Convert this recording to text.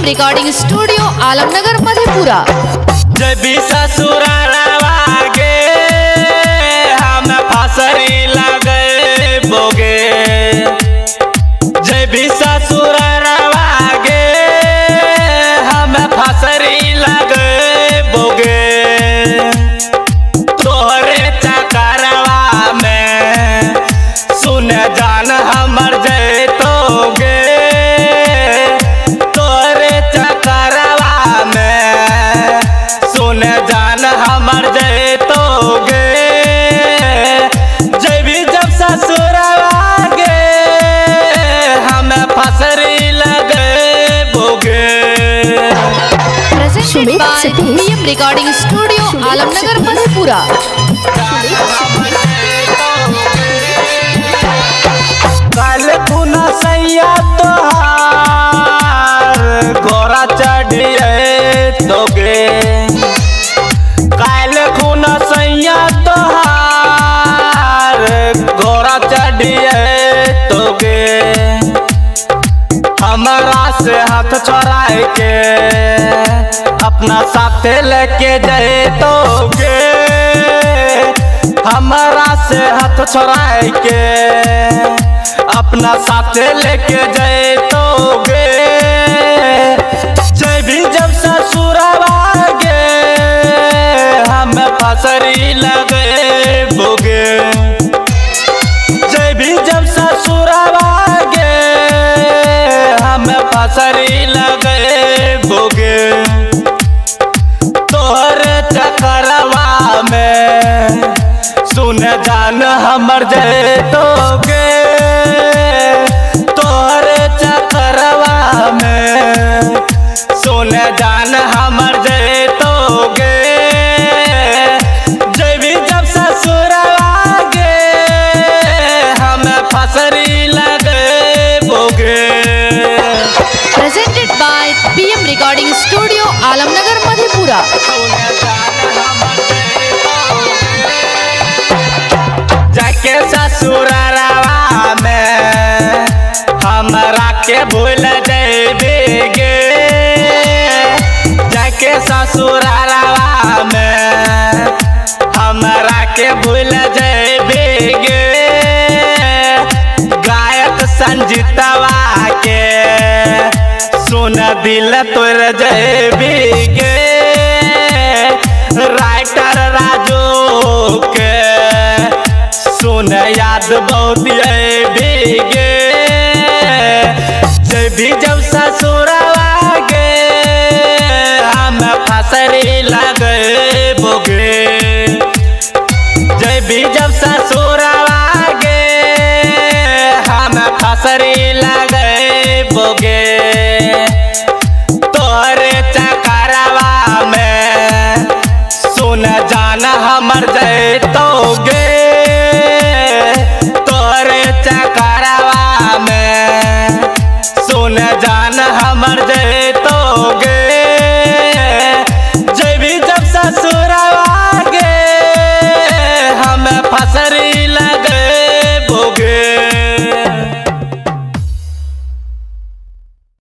Recording studio Alamnagar Madhepura. जब भी ससुरालवा गे हम फसरी लगे बोगे, जब भी ससुरालवा गे हम फसरी लगे बोगे, तोहरे चकरवा में सुन जान हमर जैतोगे, तोहरे चकरवा में सुन जान हमर जैतोगे, जब जब ससुरवा गे हम फसरी लगे बोगे। Presented by PM recording studio Alamnagar Madhepura. कल पुना सैया तोहार घोड़ा चढ़िए तोगे, कल पुना सैया तोहार घोड़ा चढ़िए तोगे, हमारा से हाथ छोड़ाए के अपना साथे लेके जाए तोगे, हमारा से हाथ छोड़ाए के अपना साथे लेके जाए तोगे, जब भी जब ससुरवा गे हम फसरी लगे बोगे, जब भी जब ससुरवा गे हम फसरी लगे बोगे, तोहरे चकरवा में सुन जान हमर जैतोगे, तोहरे चकरवा में सुन जान हमर जैतोगे, जब जब ससुरवा गे हम फसरी लगे बोगे। Presented by PM recording studio Alamnagar Madhepura. जाके ससुरवा में हमरा के भूल देबे गे, जाके ससुरवा में हमरा के भूल देबे गे, गायक संजीतवा के सुन दिल तोर जेबी गे, राइटर राजू के सुन याद बहुत गे, जब भी जब ससुरवा गे हम फसरी लगे बोगे, जब भी जब ससुरवा गे हम फसरी लगे बोगे, तोहरे चकरवा में सुन जान हमर जैतोगे, तोहरे चकरवा में सुन जान हमर जैतोगे, जब जब ससुरवा गे हम फसरी